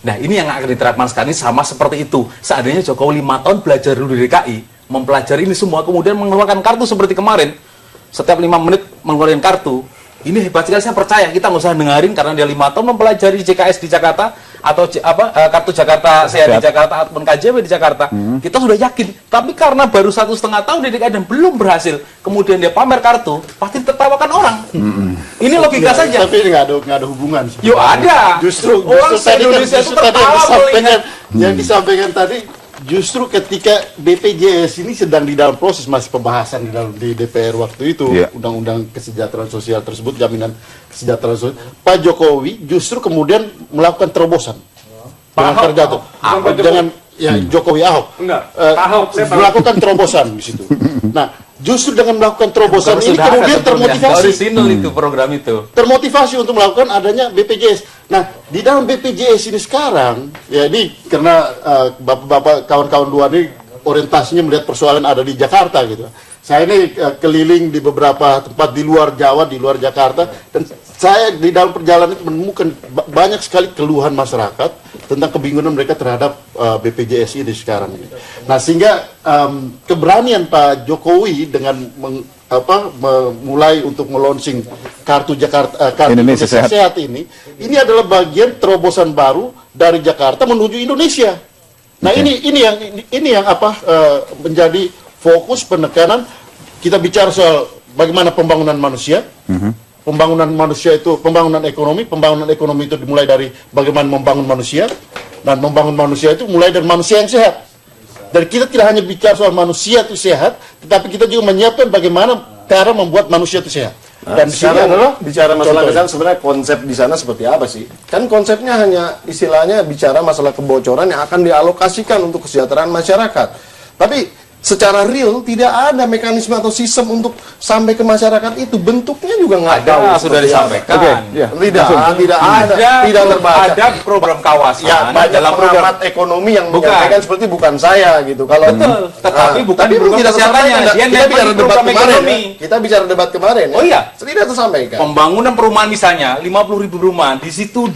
Nah, ini yang akan diterapkan sekarang ini sama seperti itu. Seandainya Jokowi 5 tahun belajar dulu di DKI, mempelajari ini semua, kemudian mengeluarkan kartu seperti kemarin, setiap 5 menit mengeluarkan kartu. Ini hebat sekali, saya percaya. Kita nggak usah dengerin karena dia 5 tahun mempelajari JKS di Jakarta atau kartu Jakarta Sehat di Jakarta ataupun KJP di Jakarta. Kita sudah yakin. Tapi karena baru 1,5 tahun di DKI dan belum berhasil, kemudian dia pamer kartu, pasti tertawakan orang. Ini logika saja. Tapi nggak ada hubungan. Yo ada. Justru tadi Indonesia itu tertawa yang disampaikan tadi. Justru ketika BPJS ini sedang di dalam proses masih pembahasan di DPR waktu itu, undang-undang kesejahteraan sosial tersebut, jaminan kesejahteraan sosial, Pak Jokowi justru kemudian melakukan terobosan dengan terjatuh dengan Jokowi Ahok, melakukan terobosan di situ. Nah, justru dengan melakukan terobosan ini kemudian termotivasi. Itu program itu. Termotivasi untuk melakukan adanya BPJS. Nah, di dalam BPJS ini sekarang, ya ini karena bapak-bapak kawan-kawan luar ini orientasinya melihat persoalan ada di Jakarta gitu. Saya ini keliling di beberapa tempat di luar Jawa, di luar Jakarta, dan saya di dalam perjalanan menemukan banyak sekali keluhan masyarakat tentang kebingungan mereka terhadap BPJS ini sekarang ini. Nah, sehingga keberanian Pak Jokowi dengan mulai untuk melonsing kartu Jakarta, kartu Indonesia Sehat ini adalah bagian terobosan baru dari Jakarta menuju Indonesia. Nah, ini yang menjadi fokus penekanan. Kita bicara soal bagaimana pembangunan manusia. Pembangunan manusia itu pembangunan ekonomi itu dimulai dari bagaimana membangun manusia, dan membangun manusia itu mulai dari manusia yang sehat. Dan kita tidak hanya bicara soal manusia itu sehat, tetapi kita juga menyiapkan bagaimana cara membuat manusia itu sehat. Dan di sini adalah bicara masalah kesehatan, sebenarnya konsep di sana seperti apa sih? Kan konsepnya hanya istilahnya bicara masalah kebocoran yang akan dialokasikan untuk kesejahteraan masyarakat. Tapi secara real tidak ada mekanisme atau sistem untuk sampai ke masyarakat itu. Bentuknya juga nggak ada, sudah disampaikan. Tidak ada, tidak terbaca. Ada program kawasan. Ya, banyak pengamat ekonomi yang menyampaikan seperti bukan saya gitu. Kalau betul, tetapi bukan program tidak kesehatannya. Kita bicara debat kemarin. Kita bicara debat kemarin. Oh iya, tidak tersampaikan. Pembangunan perumahan misalnya 50.000 perumahan, di situ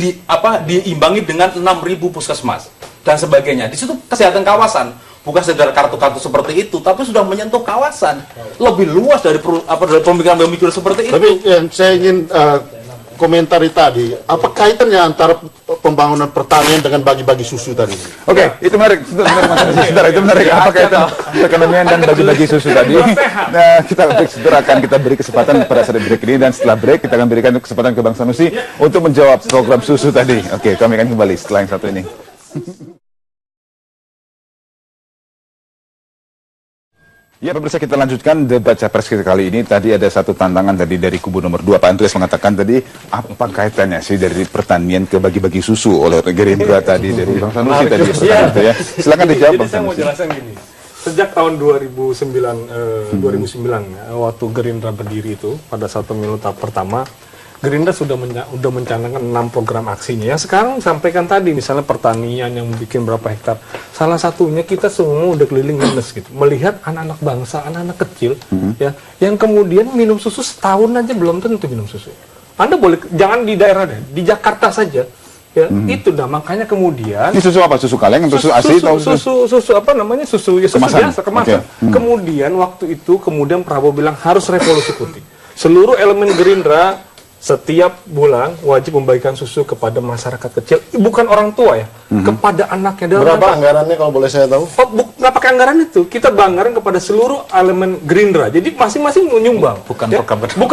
diimbangi dengan 6.000 puskesmas dan sebagainya. Di situ kesehatan kawasan. Bukan sekedar kartu-kartu seperti itu, tapi sudah menyentuh kawasan lebih luas dari pemikiran seperti itu. Tapi yang saya ingin komentari tadi, apa kaitannya antara pembangunan pertanian dengan bagi-bagi susu tadi? Oke, itu menarik. Saudara, itu menarik. Apa kaitan perekonomian dan bagi-bagi susu tadi? Nah, kita akan kita beri kesempatan pada saat break ini, dan setelah break kita akan berikan kesempatan ke Bang Sanusi untuk menjawab program susu tadi. Oke, kami akan kembali setelah yang satu ini. Ya, pemirsa, kita lanjutkan debat capres kita kali ini. Tadi ada satu tantangan tadi dari kubu nomor 2. Pak Andreas mengatakan tadi, apa kaitannya sih dari pertanian ke bagi-bagi susu oleh Gerindra tadi, dari Bang Sanusi tadi. Ya. Silakan dijawab, Bang Sanusi. Jadi saya mau jelaskan gini. Sejak tahun 2009 waktu Gerindra berdiri itu, pada saat pemilu tahap pertama, Gerindra sudah mencanangkan 6 program aksinya. Yang sekarang sampaikan tadi, misalnya pertanian yang bikin berapa hektar. Salah satunya kita semua udah keliling minus gitu. Melihat anak-anak bangsa, anak-anak kecil, ya, yang kemudian minum susu setahun aja belum tentu minum susu. Anda boleh, jangan di daerah deh, di Jakarta saja. Ya, itu dah, makanya kemudian ini susu apa? Susu kaleng atau susu asli? Susu apa namanya? Susu biasa, kemasan. Okay. Kemudian waktu itu Prabowo bilang harus revolusi putih. Seluruh elemen Gerindra setiap bulan wajib membagikan susu kepada masyarakat kecil, bukan orang tua ya, kepada anaknya. Berapa anggarannya kalau boleh saya tahu? Nggak pakai anggaran itu, kita anggaran kepada seluruh elemen Gerindra. Jadi masing-masing menyumbang. Bukan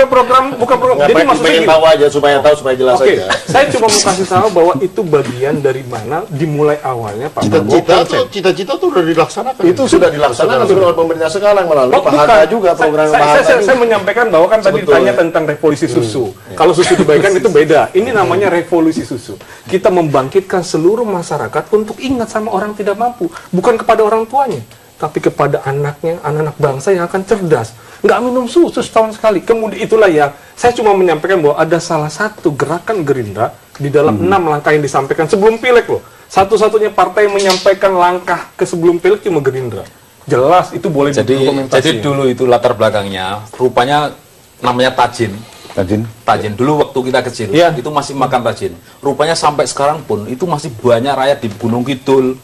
program. Jadi maksudnya tahu aja supaya jelas aja. Saya cuma mau kasih tahu bahwa itu bagian dari mana dimulai awalnya Pak Prabowo. Cita-cita itu sudah dilaksanakan. Itu sudah dilaksanakan oleh pemerintah sekarang melalui Pak Hatta juga program Pak Hatta. Saya menyampaikan bahwa kan tadi ditanya tentang revolusi susu. Kalau susu dibagikan itu beda. Ini namanya revolusi susu. Kita membangkitkan seluruh masyarakat untuk ingat sama orang tidak mampu. Bukan kepada orang tuanya, tapi kepada anaknya, anak-anak bangsa yang akan cerdas. Nggak minum susu setahun sekali. Kemudian itulah ya, saya cuma menyampaikan bahwa ada salah satu gerakan Gerindra di dalam 6 langkah yang disampaikan sebelum pileg loh. Satu-satunya partai yang menyampaikan langkah ke sebelum pileg cuma Gerindra. Jelas, itu boleh jadi dulu itu latar belakangnya, rupanya namanya Tajin. Tajin dulu waktu kita kecil itu masih makan tajin. Rupanya sampai sekarang pun itu masih banyak rakyat di Gunung Kidul,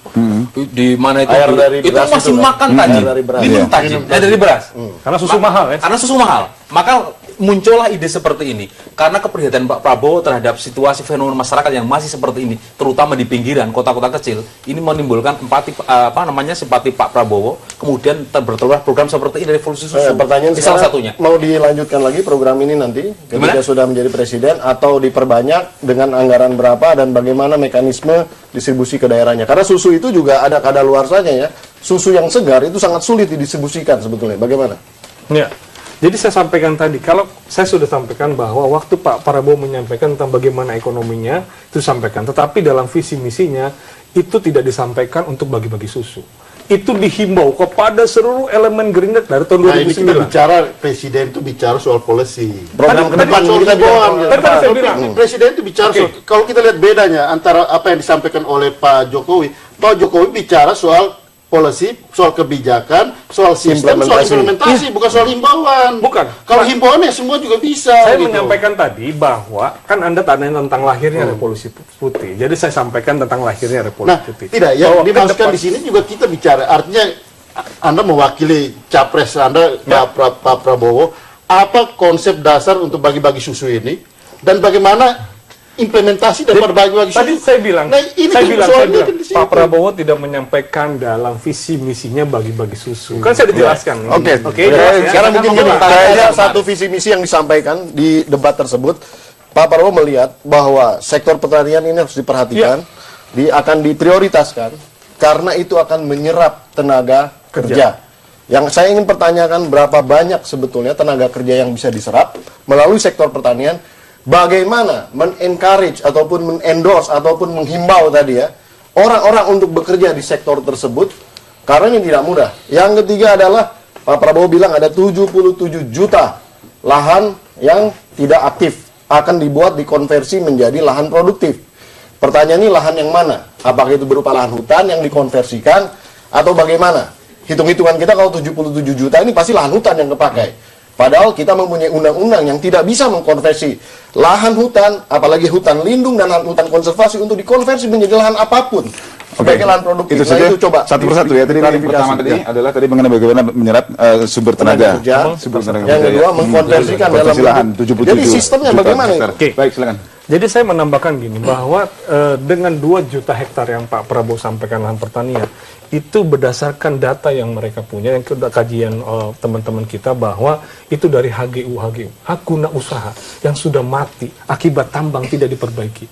di mana itu Air dari itu beras masih itu, makan tajin, dari beras. minum tajin, dari beras. Karena susu mahal ya. Karena susu mahal. Maka muncullah ide seperti ini. Karena keprihatinan Pak Prabowo terhadap situasi fenomena masyarakat yang masih seperti ini, terutama di pinggiran kota-kota kecil, ini menimbulkan simpati Pak Prabowo. Kemudian bertelur program seperti ini, revolusi susu. Pertanyaan salah satunya. Mau dilanjutkan lagi program ini nanti ketika sudah menjadi presiden, atau diperbanyak dengan anggaran berapa dan bagaimana mekanisme distribusi ke daerahnya? Karena susu itu juga ada kadaluarsanya ya. Susu yang segar itu sangat sulit didistribusikan sebetulnya. Bagaimana? Ya. Jadi saya sampaikan tadi, kalau saya sudah sampaikan bahwa waktu Pak Prabowo menyampaikan tentang bagaimana ekonominya, itu sampaikan. Tetapi dalam visi misinya, itu tidak disampaikan untuk bagi-bagi susu. Itu dihimbau kepada seluruh elemen Gerindra dari tahun 2009. Nah, ini kita bicara, presiden itu bicara soal policy. Program ke depan kita bilang. Saya bilang. Presiden itu bicara soal, kalau kita lihat bedanya antara apa yang disampaikan oleh Pak Jokowi bicara soal policy, soal kebijakan, soal sistem, soal implementasi, bukan soal himbauan. Bukan. Kalau himbauannya semua juga bisa. Saya gitu. menyampaikan tadi bahwa kan Anda tanya tentang lahirnya Revolusi Putih. Jadi saya sampaikan tentang lahirnya Revolusi Putih. Tidak, yang dimaksudkan di sini juga kita bicara, artinya Anda mewakili capres Anda, Pak Prabowo, apa konsep dasar untuk bagi-bagi susu ini, dan bagaimana implementasi dan berbagi-bagi susu. Tadi saya bilang, Pak Pak Prabowo tidak menyampaikan dalam visi misinya bagi-bagi susu. Kan saya dijelaskan. Oke. Sekarang mungkin kayaknya satu visi misi yang disampaikan di debat tersebut, Pak Prabowo melihat bahwa sektor pertanian ini harus diperhatikan, akan diprioritaskan karena itu akan menyerap tenaga kerja. Yang saya ingin pertanyakan, berapa banyak sebetulnya tenaga kerja yang bisa diserap melalui sektor pertanian? Bagaimana men-encourage ataupun men-endorse ataupun menghimbau tadi ya orang-orang untuk bekerja di sektor tersebut, karena ini tidak mudah. Yang ketiga adalah Pak Prabowo bilang ada 77 juta lahan yang tidak aktif, akan dibuat dikonversi menjadi lahan produktif. Pertanyaan ini lahan yang mana? Apakah itu berupa lahan hutan yang dikonversikan atau bagaimana? Hitung-hitungan kita kalau 77 juta ini pasti lahan hutan yang kepakai. Padahal kita mempunyai undang-undang yang tidak bisa mengkonversi lahan hutan, apalagi hutan lindung dan hutan konservasi untuk dikonversi menjadi lahan apapun sebagai lahan produktif. Itu saja, itu coba satu persatu ya. Tadi yang pertama tadi adalah tadi mengenai bagaimana menyerap sumber tenaga. Yang kedua mengkonversikan dalam lahan 77. Jadi sistemnya bagaimana itu? Oke, baik silakan. Jadi saya menambahkan gini, bahwa dengan 2 juta hektar yang Pak Prabowo sampaikan lahan pertanian, itu berdasarkan data yang mereka punya, yang kajian teman-teman kita, bahwa itu dari HGU, hak guna usaha, yang sudah mati akibat tambang tidak diperbaiki.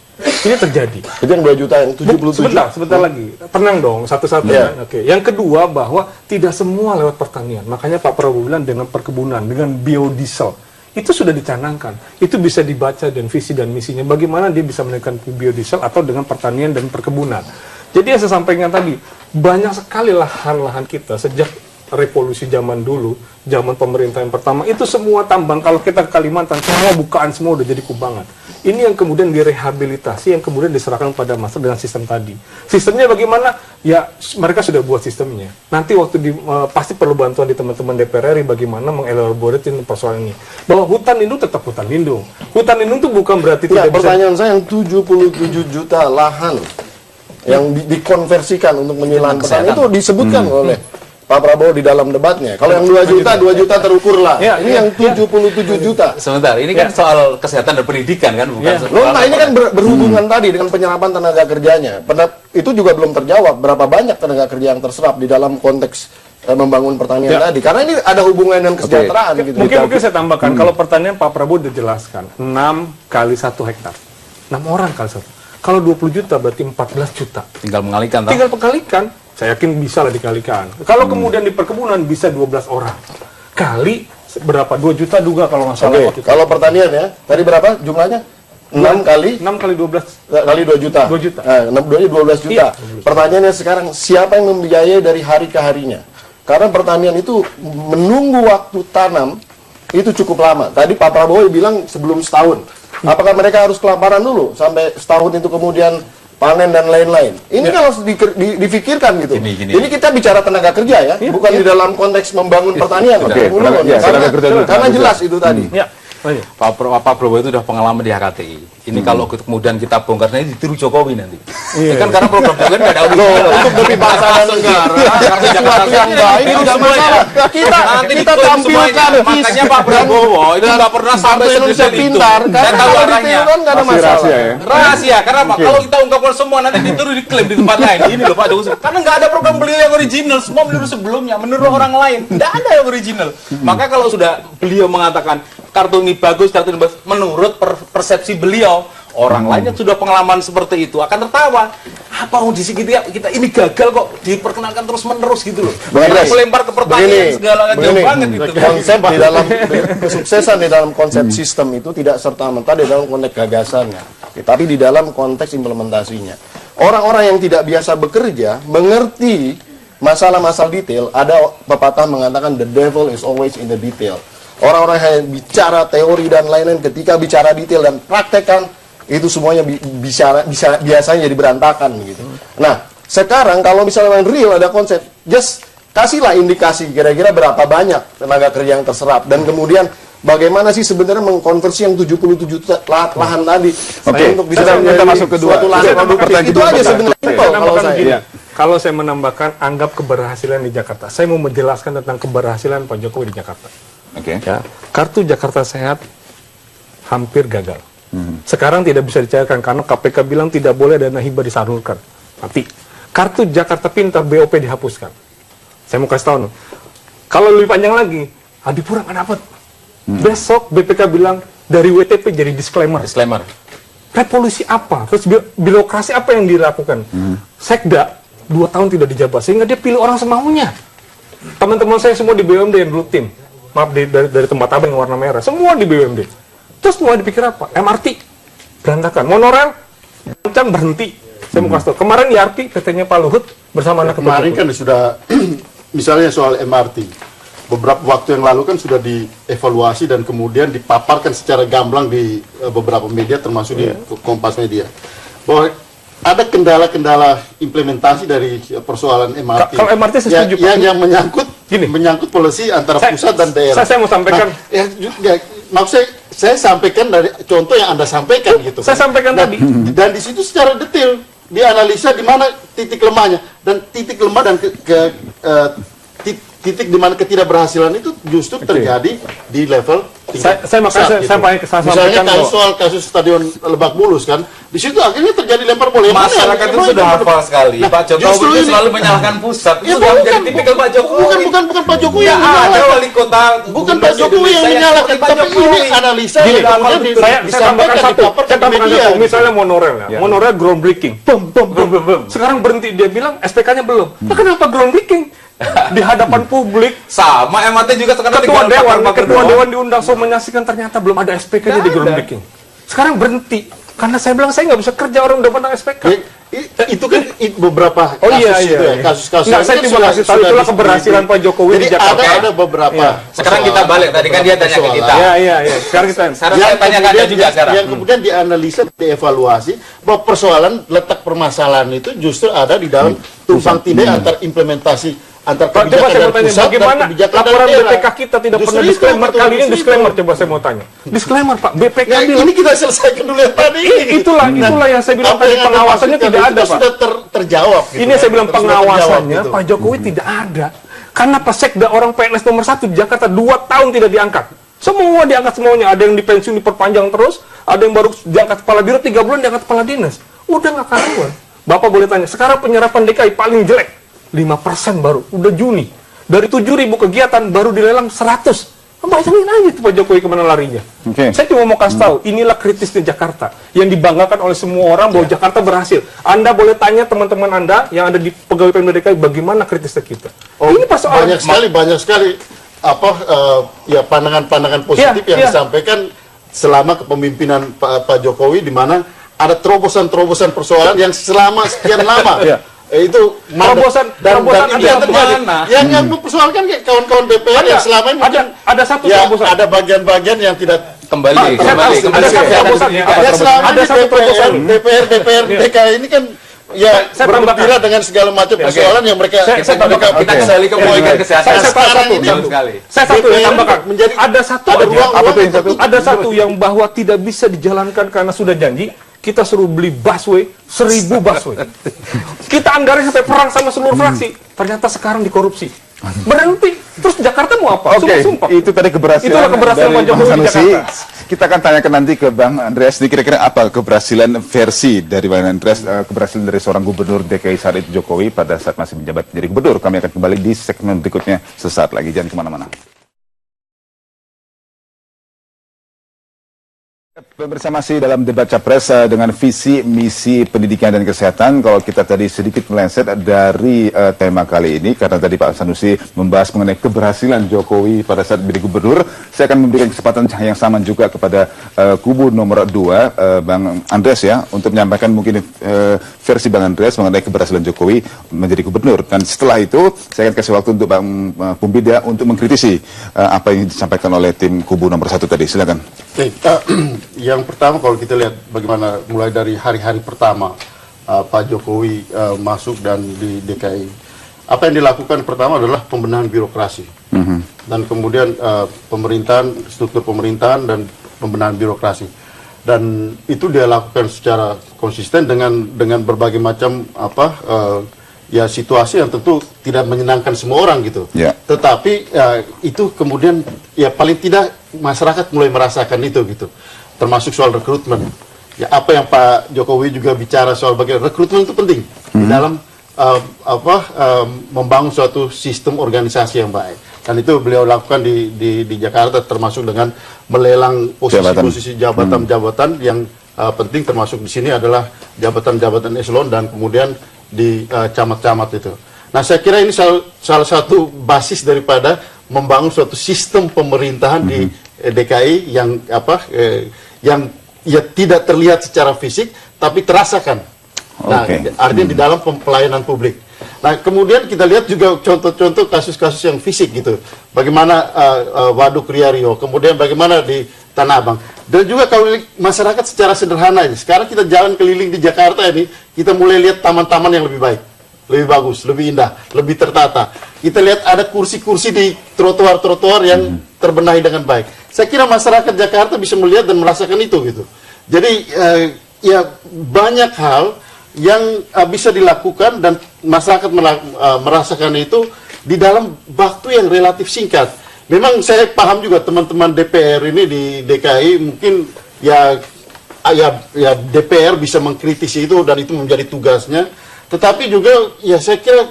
Ini terjadi. Itu yang 2 juta yang 77. Sebentar lagi. Tenang dong, satu-satu. Oke. Yang kedua, bahwa tidak semua lewat pertanian. Makanya Pak Prabowo bilang dengan perkebunan, dengan biodiesel. Itu sudah dicanangkan. Itu bisa dibaca dan visi dan misinya. Bagaimana dia bisa menaikkan biodiesel atau dengan pertanian dan perkebunan. Jadi yang saya sampaikan tadi, banyak sekali lahan-lahan kita sejak revolusi zaman dulu, zaman pemerintahan pertama, itu semua tambang. Kalau kita ke Kalimantan, semua bukaan, semua udah jadi kubangan. Ini yang kemudian direhabilitasi, yang kemudian diserahkan pada masyarakat dengan sistem tadi. Sistemnya bagaimana? Ya, mereka sudah buat sistemnya. Nanti waktu pasti perlu bantuan di teman-teman DPR RI bagaimana mengelaborasi persoalan ini. Bahwa hutan lindung tetap hutan lindung. Hutan lindung itu bukan berarti tidak bisa. Pertanyaan saya, yang 77 juta lahan yang dikonversikan untuk menjadi lahan pertanian itu disebutkan oleh Pak Prabowo di dalam debatnya. Kalau yang 2 juta terukur lah. Ini yang 77 juta. Sebentar, ini kan soal kesehatan dan pendidikan kan, bukan soal Nah, ini kan berhubungan tadi dengan penyerapan tenaga kerjanya. Itu juga belum terjawab berapa banyak tenaga kerja yang terserap di dalam konteks membangun pertanian tadi. Karena ini ada hubungan dengan kesejahteraan gitu. Mungkin saya tambahkan, kalau pertanian Pak Prabowo sudah jelaskan 6 kali 1 hektar. 6 orang kali 1. Kalau 20 juta berarti 14 juta. Tinggal mengalikan. Tinggal pengalikan. Saya yakin bisa lah dikalikan. Kalau kemudian di perkebunan bisa 12 orang. Kali berapa? 2 juta juga kalau nggak salah. Kalau pertanian ya, tadi berapa jumlahnya? 6 kali 12 kali 2 juta. 2 juta. Nah, 12 juta. Pertanyaannya sekarang, siapa yang membiayai dari hari ke harinya? Karena pertanian itu menunggu waktu tanam itu cukup lama. Tadi Pak Prabowo bilang sebelum setahun. Apakah mereka harus kelaparan dulu sampai setahun itu kemudian panen dan lain-lain? Ini kan harus difikirkan gitu. Ini kita bicara tenaga kerja ya, bukan di dalam konteks membangun pertanian. Karena jelas itu tadi. iya. Pak Prabowo itu udah pengalaman di HKTI. Ini kalau kemudian kita bongkar, ini ditiru Jokowi nanti. Ini kan karena program Jokowi nggak ada Untuk demi bangsa dan negara, sesuatu yang baik tidak masalah. Kita tampilkan makanya Pak Prabowo itu nggak pernah sampai Indonesia pintar. Saya tahu arahnya. Nggak ada masalah. Rahasia, karena apa? Kalau kita ungkapkan semua nanti ditiru diklaim di tempat lain. Ini loh Pak Jokowi. Karena nggak ada program beliau yang original, semua meniru sebelumnya, meniru orang lain. Nggak ada yang original. Maka kalau sudah beliau mengatakan kartu ini bagus, kartu ini bagus, menurut persepsi beliau, orang lain yang sudah pengalaman seperti itu akan tertawa. Apa audisi kita ini gagal kok diperkenalkan terus menerus gitu loh. Melempar ke pertanyaan segala jauh banget gitu. Konsep di dalam kesuksesan di dalam konsep sistem itu tidak serta-merta di dalam konteks gagasannya, tapi di dalam konteks implementasinya. Orang-orang yang tidak biasa bekerja mengerti masalah-masalah detail. Ada pepatah mengatakan the devil is always in the detail. Orang-orang yang bicara teori dan lain-lain, ketika bicara detail dan praktekkan, itu semuanya biasanya jadi berantakan gitu. Nah, sekarang kalau misalnya real ada konsep, just kasihlah indikasi kira-kira berapa banyak tenaga kerja yang terserap, dan kemudian bagaimana sih sebenarnya mengkonversi yang 77 lahan tadi untuk bisa kita masuk ke suatu lahan produktif. Itu aja sebenarnya simple kalau saya. Kalau saya menambahkan anggap keberhasilan di Jakarta, saya mau menjelaskan tentang keberhasilan Pak Jokowi di Jakarta. Ya, kartu Jakarta Sehat hampir gagal. Sekarang tidak bisa dicairkan karena KPK bilang tidak boleh dana hibah disalurkan. Mati. Kartu Jakarta Pintar BOP dihapuskan. Saya mau kasih tahu nih. Kalau lebih panjang lagi, Adipura nggak dapat. Besok BPK bilang dari WTP jadi disclaimer. Revolusi apa? Terus birokrasi apa yang dilakukan? Sekda 2 tahun tidak dijabat sehingga dia pilih orang semaunya. Teman-teman saya semua di BUMD yang dulu tim. Maaf, dari tempat abang yang warna merah, semua di BUMD. Terus mau dipikir apa? MRT berantakan, monorail kencang berhenti. Saya mau kasih tahu. Kemarin IRP PT-nya Pak Luhut bersama anak ketua. Kemarin kan sudah misalnya soal MRT. Beberapa waktu yang lalu kan sudah dievaluasi dan kemudian dipaparkan secara gamblang di beberapa media termasuk di Kompas Media. Bahwa ada kendala-kendala implementasi dari persoalan MRT. Kalau MRT saya setuju. Yang menyangkut polisi antara pusat dan daerah. Saya mau sampaikan. Maksud saya sampaikan dari contoh yang Anda sampaikan gitu. Saya sampaikan tadi. Dan di situ secara detail dianalisa di mana titik lemahnya, dan titik lemah dan titik di mana ketidakberhasilan itu justru terjadi di level tingkat pusat, misalnya kasus stadion Lebak Bulus kan, di situ akhirnya terjadi lempar bola. Masyarakat itu sudah hafal sekali. Pak Jokowi itu selalu menyalahkan pusat. Itu sudah menjadi tipikal Pak Jokowi. Bukan Pak Jokowi yang menyalahkan. Ada wali kota. Bukan Pak Jokowi yang menyalahkan, tapi ini analisa yang kemudian disampaikan di media. Misalnya monorail ya. Monorail groundbreaking. Sekarang berhenti, dia bilang SPK-nya belum. Kenapa groundbreaking? Di hadapan publik sama MRT juga sekarang ketua dewan diundang so menyaksikan ternyata belum ada SPK-nya di groundbreaking. Sekarang berhenti karena saya bilang saya nggak bisa kerja, orang udah pandang SPK. Itu kan beberapa kasus-kasus. Saya cuma kasih tahu itulah keberhasilan Pak Jokowi di Jakarta. Ada beberapa. Sekarang kita balik, tadi kan dia tanya ke kita. Iya. Sekarang saya tanya ke Anda juga sekarang. Yang kemudian dianalisa, dievaluasi bahwa persoalan letak permasalahan itu justru ada di dalam tumpang tindih antar implementasi antar kebijakan dari pusat bagaimana dan kebijakan laporan dari BPK kita tidak pernah disclaimer. Kali ini disclaimer, coba saya mau tanya. Disclaimer Pak, BPK bilang. Ini kita selesaikan dulu yang tadi. Itulah yang saya bilang tadi, pengawasannya tidak ada Pak. Sudah terjawab. Ini saya bilang pengawasannya Pak Jokowi tidak ada. Karena Pak Sekda orang PNS nomor 1 di Jakarta 2 tahun tidak diangkat. Semua diangkat semuanya. Ada yang dipensiun diperpanjang terus, ada yang baru diangkat kepala biro 3 bulan diangkat kepala dinas. Udah nggak karuan. Bapak boleh tanya, sekarang penyerapan DKI paling jelek. 5% baru, udah Juni. Dari 7.000 kegiatan baru dilelang 100. Bayangin aja tuh Pak Jokowi kemana larinya. Saya cuma mau kasih tahu, inilah kritisnya Jakarta yang dibanggakan oleh semua orang bahwa Jakarta berhasil. Anda boleh tanya teman-teman Anda yang ada di pegawai Pemda DKI bagaimana kritisnya kita. Ini persoalan banyak sekali pandangan-pandangan positif yang disampaikan selama kepemimpinan Pak Jokowi, di mana ada terobosan-terobosan persoalan yang selama sekian lama. Itu terobosan itu yang terjadi. Yang mempersoalkan kayak kawan-kawan DPR yang selama ini ada satu terobosan. Ada bagian-bagian yang tidak kembali. Ada satu terobosan. DPR DKI ini kan ya saya tambahkan. bergembira dengan segala macam persoalan yang mereka Saya tambahkan. Kita kembali ke poin kesehatan. Saya sekarang ini sekali. Saya satu yang DPR tambahkan. menjadi Ada satu ada aja. ruang Apa tuh yang untuk- satu? Ada satu yang bahwa tidak bisa dijalankan karena sudah janji. Kita suruh beli busway, 1000 busway. Kita anggaran sampai perang sama seluruh fraksi. Ternyata sekarang dikorupsi. Berhenti. Terus Jakarta mau apa? Oke, Sumpah-sumpah. itu tadi keberhasilan Itulah keberhasilan dari Pak Jokowi Bang di Sanusi. Jakarta. Kita akan tanyakan nanti ke Bang Andreas, ini kira-kira apa keberhasilan versi dari Bang Andreas, keberhasilan dari seorang gubernur DKI saat itu Jokowi pada saat masih menjabat menjadi gubernur. Kami akan kembali di segmen berikutnya sesaat lagi, jangan kemana-mana. Pemirsa, masih dalam debat capres dengan visi misi pendidikan dan kesehatan. Kalau kita tadi sedikit melencet dari tema kali ini, karena tadi Pak Sanusi membahas mengenai keberhasilan Jokowi pada saat menjadi gubernur, saya akan memberikan kesempatan yang sama juga kepada kubu nomor 2, Bang Andreas ya, untuk menyampaikan mungkin versi Bang Andreas mengenai keberhasilan Jokowi menjadi gubernur. Dan setelah itu saya akan kasih waktu untuk Bang Pumbida untuk mengkritisi apa yang disampaikan oleh tim kubu nomor 1 tadi. Silakan. Oke, yang pertama kalau kita lihat bagaimana mulai dari hari-hari pertama Pak Jokowi masuk dan di DKI, apa yang dilakukan pertama adalah pembenahan birokrasi dan kemudian pemerintahan, struktur pemerintahan dan pembenahan birokrasi, dan itu dia lakukan secara konsisten dengan berbagai macam ya situasi yang tentu tidak menyenangkan semua orang gitu. Ya. Tetapi itu kemudian ya paling tidak masyarakat mulai merasakan itu gitu. Termasuk soal rekrutmen. Ya apa yang Pak Jokowi juga bicara soal bagaimana rekrutmen itu penting di dalam membangun suatu sistem organisasi yang baik. Dan itu beliau lakukan di Jakarta, termasuk dengan melelang posisi-posisi jabatan-jabatan yang penting, termasuk di sini adalah jabatan-jabatan eselon dan kemudian di camat-camat itu. Nah, saya kira ini salah satu basis daripada membangun suatu sistem pemerintahan di DKI yang yang ya tidak terlihat secara fisik tapi terasakan. Nah, artinya di dalam pelayanan publik. Nah, kemudian kita lihat juga contoh-contoh kasus-kasus yang fisik gitu. Bagaimana Waduk Riario, kemudian bagaimana di Tanah Abang. Dan juga kalau masyarakat secara sederhana ini, sekarang kita jalan keliling di Jakarta ini, kita mulai lihat taman-taman yang lebih baik, lebih bagus, lebih indah, lebih tertata. Kita lihat ada kursi-kursi di trotoar-trotoar yang terbenahi dengan baik. Saya kira masyarakat Jakarta bisa melihat dan merasakan itu gitu. Jadi ya banyak hal yang bisa dilakukan dan masyarakat merasakan itu di dalam waktu yang relatif singkat. Memang saya paham juga teman-teman DPR ini di DKI mungkin ya DPR bisa mengkritisi itu dan itu menjadi tugasnya. Tetapi juga ya saya kira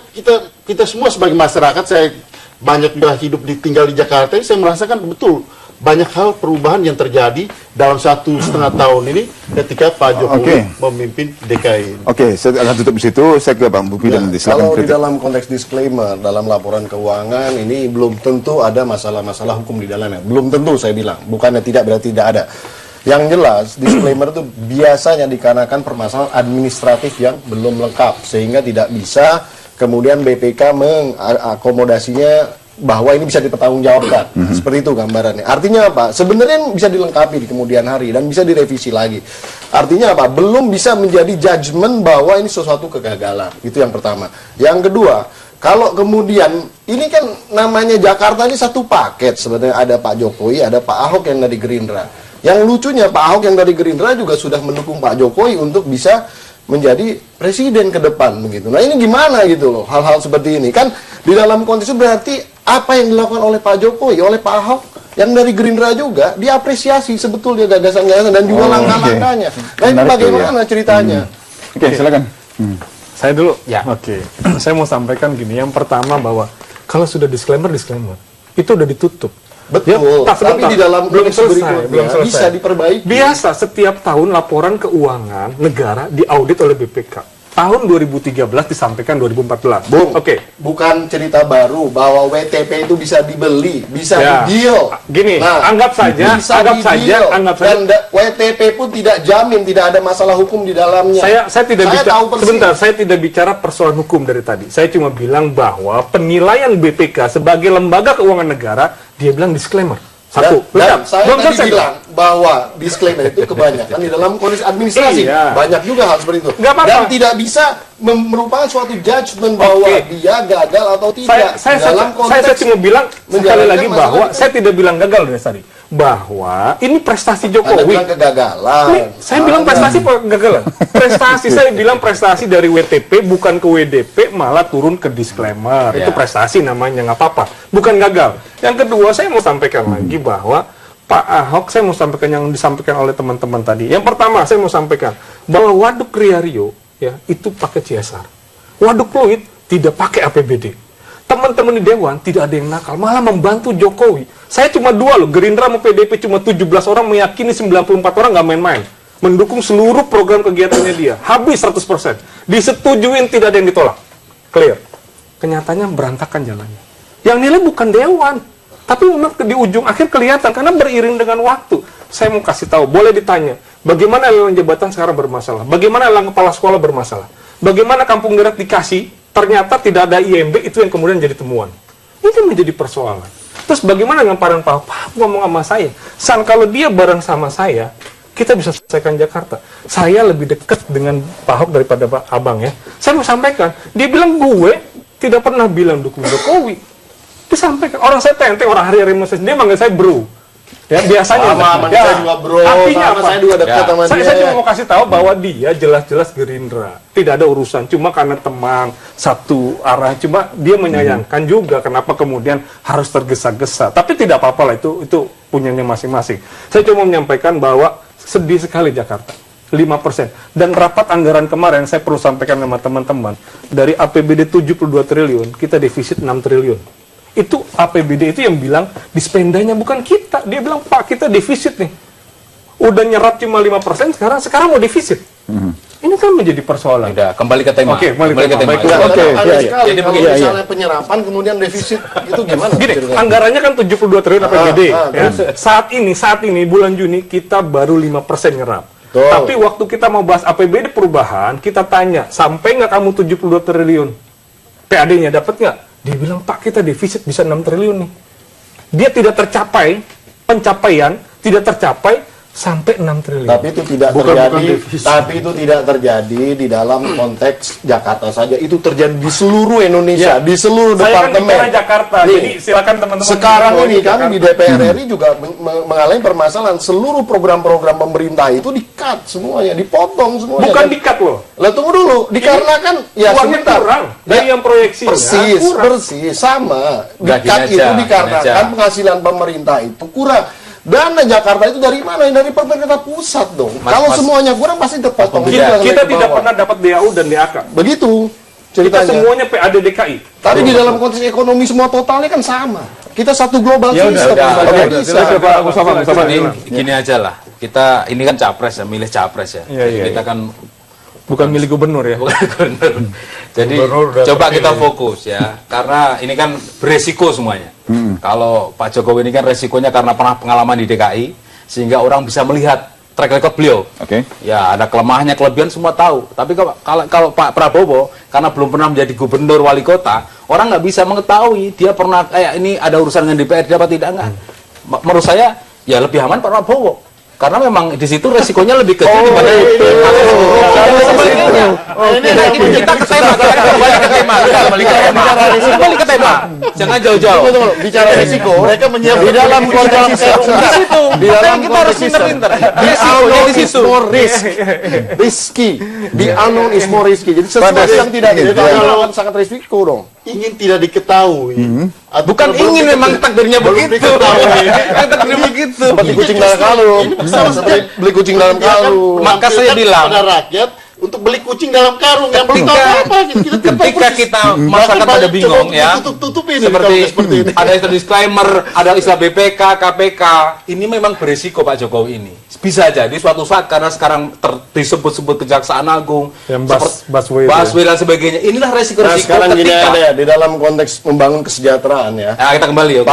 kita semua sebagai masyarakat, saya banyak juga tinggal di Jakarta, saya merasakan betul banyak hal perubahan yang terjadi dalam 1,5 tahun ini ketika Pak Jokowi memimpin DKI. Oke, saya akan tutup di situ. Saya ke Bang Bupi dan kalau di dalam konteks disclaimer dalam laporan keuangan ini belum tentu ada masalah-masalah hukum di dalamnya. Belum tentu, saya bilang. Bukannya tidak berarti tidak ada. Yang jelas disclaimer itu biasanya dikarenakan permasalahan administratif yang belum lengkap sehingga tidak bisa kemudian BPK mengakomodasinya bahwa ini bisa dipertanggungjawabkan. Seperti itu gambarannya. Artinya apa? Sebenarnya bisa dilengkapi di kemudian hari dan bisa direvisi lagi. Artinya apa? Belum bisa menjadi judgement bahwa ini sesuatu kegagalan. Itu yang pertama. Yang kedua, kalau kemudian ini kan namanya Jakarta ini satu paket. Sebenarnya ada Pak Jokowi, ada Pak Ahok yang dari Gerindra. Yang lucunya Pak Ahok yang dari Gerindra juga sudah mendukung Pak Jokowi untuk bisa menjadi presiden ke depan begitu. Nah, ini gimana gitu loh, hal-hal seperti ini. Kan di dalam konteks itu berarti apa yang dilakukan oleh Pak Jokowi, oleh Pak Ahok yang dari Gerindra juga diapresiasi sebetulnya gagasan-gagasan dan juga langkah-langkahnya. Nah, ini bagaimana ceritanya? Oke, silakan. Saya dulu. Ya. Oke. Saya mau sampaikan gini. Yang pertama bahwa kalau sudah disclaimer itu udah ditutup. Betul. Ya, tapi di dalam belum konteks selesai, berikutnya bisa diperbaiki. Biasa setiap tahun laporan keuangan negara diaudit oleh BPK. Tahun 2013 disampaikan 2014. Bung, Oke. Bukan cerita baru bahwa WTP itu bisa dibeli, bisa di-deal. Gini, anggap saja, dan WTP pun tidak jamin, tidak ada masalah hukum di dalamnya. Saya tidak bicara, tahu persis. sebentar, saya tidak bicara persoalan hukum dari tadi. Saya cuma bilang bahwa penilaian BPK sebagai lembaga keuangan negara, dia bilang disclaimer. Satu, dan saya belum tadi selesai. bilang bahwa disclaimer itu kebanyakan di dalam kondisi administrasi. Iya. Banyak juga hal seperti itu. Nggak apa-apa. Dan tidak bisa merupakan suatu judgement bahwa dia gagal atau tidak. Saya cuma bilang sekali lagi menjalankan bahwa masalah saya tidak bilang gagal dari tadi. Bahwa ini prestasi Anda Jokowi. bilang kegagalan. Saya bilang prestasi apa kegagalan? Prestasi, saya bilang prestasi dari WTP bukan ke WDP, malah turun ke disclaimer. Ya. Itu prestasi namanya, nggak apa-apa. Bukan gagal. Yang kedua, saya mau sampaikan lagi bahwa Pak Ahok, saya mau sampaikan yang disampaikan oleh teman-teman tadi. Yang pertama, saya mau sampaikan bahwa Waduk Kriario ya itu pakai CSR. Waduk Pluit tidak pakai APBD. Teman-teman di Dewan tidak ada yang nakal, malah membantu Jokowi. Saya cuma dua loh, Gerindra sama PDP cuma 17 orang meyakini 94 orang nggak main-main. Mendukung seluruh program kegiatannya dia. Habis 100%. Disetujuin, tidak ada yang ditolak. Clear. Kenyataannya berantakan jalannya. Yang nilai bukan Dewan. Tapi memang di ujung akhir kelihatan, karena beriring dengan waktu. Saya mau kasih tahu, boleh ditanya, bagaimana lelang jabatan sekarang bermasalah? Bagaimana lelang kepala sekolah bermasalah? Bagaimana kampung deret dikasih, ternyata tidak ada IMB, itu yang kemudian jadi temuan. Ini menjadi persoalan. Terus bagaimana dengan Pak Ahok ngomong sama saya? Kalau dia bareng sama saya, kita bisa selesaikan Jakarta. Saya lebih dekat dengan Pak Ahok daripada Pak Abang ya. Saya mau sampaikan, dia bilang gue tidak pernah bilang dukung Jokowi. Disampaikan, orang saya tenteng, orang hari-hari Moses, dia manggil saya bro. Ya, biasanya sama saya juga bro, artinya sama apa? saya juga dekat sama dia. Saya cuma mau kasih tahu bahwa dia jelas-jelas Gerindra, tidak ada urusan, cuma karena teman satu arah, cuma dia menyayangkan juga kenapa kemudian harus tergesa-gesa. Tapi tidak apa-apa lah, itu punyanya masing-masing. Saya cuma menyampaikan bahwa sedih sekali Jakarta, 5%. Dan rapat anggaran kemarin saya perlu sampaikan sama teman-teman, dari APBD 72 triliun, kita defisit 6 triliun. Itu APBD itu yang bilang dispendanya bukan kita. Dia bilang, Pak, kita defisit nih. Udah nyerap cuma 5%, sekarang mau defisit. Ini kan menjadi persoalan. Udah, kembali ke tema. Oke, kembali ke tema. Baik, Oke, Aneh sekali Jadi kalau begini, misalnya penyerapan kemudian defisit itu gimana? Gini, ceritanya? anggarannya kan 72 triliun APBD. Ya. Terus. Saat ini bulan Juni kita baru 5% nyerap. Betul. Tapi waktu kita mau bahas APBD perubahan, kita tanya, sampai nggak kamu 72 triliun? PAD-nya dapat nggak? Dia bilang, Pak, kita defisit bisa 6 triliun nih. Dia tidak tercapai, pencapaian tidak tercapai sampai 6 triliun. Tapi itu tidak terjadi di dalam konteks Jakarta saja. Itu terjadi di seluruh Indonesia, di seluruh Saya kan departemen. bicara Jakarta, Nih, jadi silakan teman-teman. sekarang ini di kami Jakarta. di DPR RI juga mengalami permasalahan. Seluruh program-program pemerintah itu di-cut semuanya, dipotong semuanya. Bukan Dan- di-cut loh. Lah tunggu dulu, dikarenakan ya uangnya sebentar. kurang dari yang proyeksinya. Persis sama. Nggak, Di-cut gini itu aja, dikarenakan gini aja. penghasilan pemerintah itu kurang. Dana Jakarta itu dari mana? Dari pemerintah pusat dong. Kalau Mas- semuanya kurang pasti terpotong. Kita sampai ke tidak bawah. pernah dapat DAU dan DAK. Begitu Kita ceritanya. semuanya PAD DKI. Tapi di dalam konteks ekonomi semua totalnya kan sama. Kita satu global Ya udah, system. udah. Nggak Oke, bisa. silakan, Pak Mustafa. Gini aja lah. Kita ini kan capres ya, milih capres ya. Iya, Kita kan Bukan milik gubernur ya. bukan gubernur. Jadi Gubernur udah coba terpilih. kita fokus ya, karena ini kan beresiko semuanya. Kalau Pak Jokowi ini kan resikonya karena pernah pengalaman di DKI, sehingga orang bisa melihat track record beliau. Oke. Ya ada kelemahannya, kelebihan semua tahu. Tapi kalau Pak Prabowo karena belum pernah menjadi gubernur wali kota, orang nggak bisa mengetahui dia pernah kayak ini ada urusan dengan DPR apa tidak enggak. Menurut saya ya lebih aman Pak Prabowo. Karena memang di situ resikonya lebih kecil dibanding kita ke tema, kembali ke tema. Kembali ke tema. Jangan jauh-jauh. Tunggu, bicara risiko, mereka menyiapkan di dalam konteks Di situ. di dalam Kita harus konteks pinter-pinter. di Risikonya di situ. more risk, risky, the unknown is more risky. Jadi sesuatu yang tidak diketahui akan sangat risiko dong. Ingin tidak diketahui. atau Bukan belum ingin memang diketahui. takdirnya Belum begitu. diketahui. Takdirnya begitu. Seperti kucing dalam kalung, seperti beli kucing dalam Dia kan kalung. Maka saya menampilkan bilang, pada rakyat untuk beli kucing dalam karung yang belum tahu Ketika- apa. ketika kita masyarakat pada bingung ya, tutup-tutupin seperti ada istilah disclaimer, ada istilah BPK, KPK, ini memang berisiko Pak Jokowi ini. Bisa jadi suatu saat karena sekarang disebut-sebut Kejaksaan Agung, Yang busway dan sebagainya. Inilah Nah resiko-resiko sekarang gini ketika. ada ya, di dalam konteks membangun kesejahteraan ya. Nah, kita kembali oke.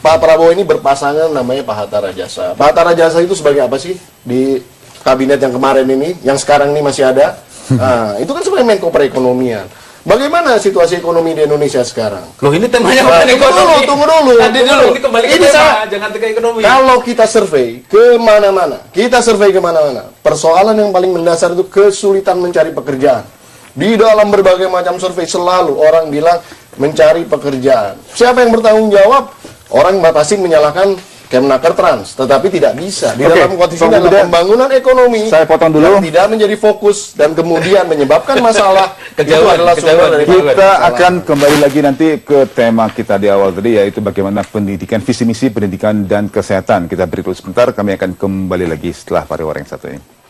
Pak Prabowo ini berpasangan namanya Pak Hatta Rajasa. Pak Hatta Rajasa itu sebagai apa sih di kabinet yang kemarin ini, yang sekarang ini masih ada? Nah, itu kan sebenarnya Menko Perekonomian. Bagaimana situasi ekonomi di Indonesia sekarang? Loh, ini temanya bukan ekonomi. Tunggu dulu. Tadi dulu, ini kembali ke tema, jangan ke ekonomi. Kalau kita survei kemana-mana, persoalan yang paling mendasar itu kesulitan mencari pekerjaan. Di dalam berbagai macam survei selalu orang bilang mencari pekerjaan. Siapa yang bertanggung jawab? Orang pasti menyalahkan Kemnaker Trans, tetapi tidak bisa. Di dalam kondisi adalah pembangunan ekonomi. Saya potong dulu. Yang tidak menjadi fokus dan kemudian menyebabkan masalah. Itu adalah sumber dari Kita akan kembali lagi nanti ke tema kita di awal tadi, yaitu bagaimana pendidikan, visi misi pendidikan dan kesehatan. Kita break dulu sebentar, kami akan kembali lagi setelah pariwara yang satu ini.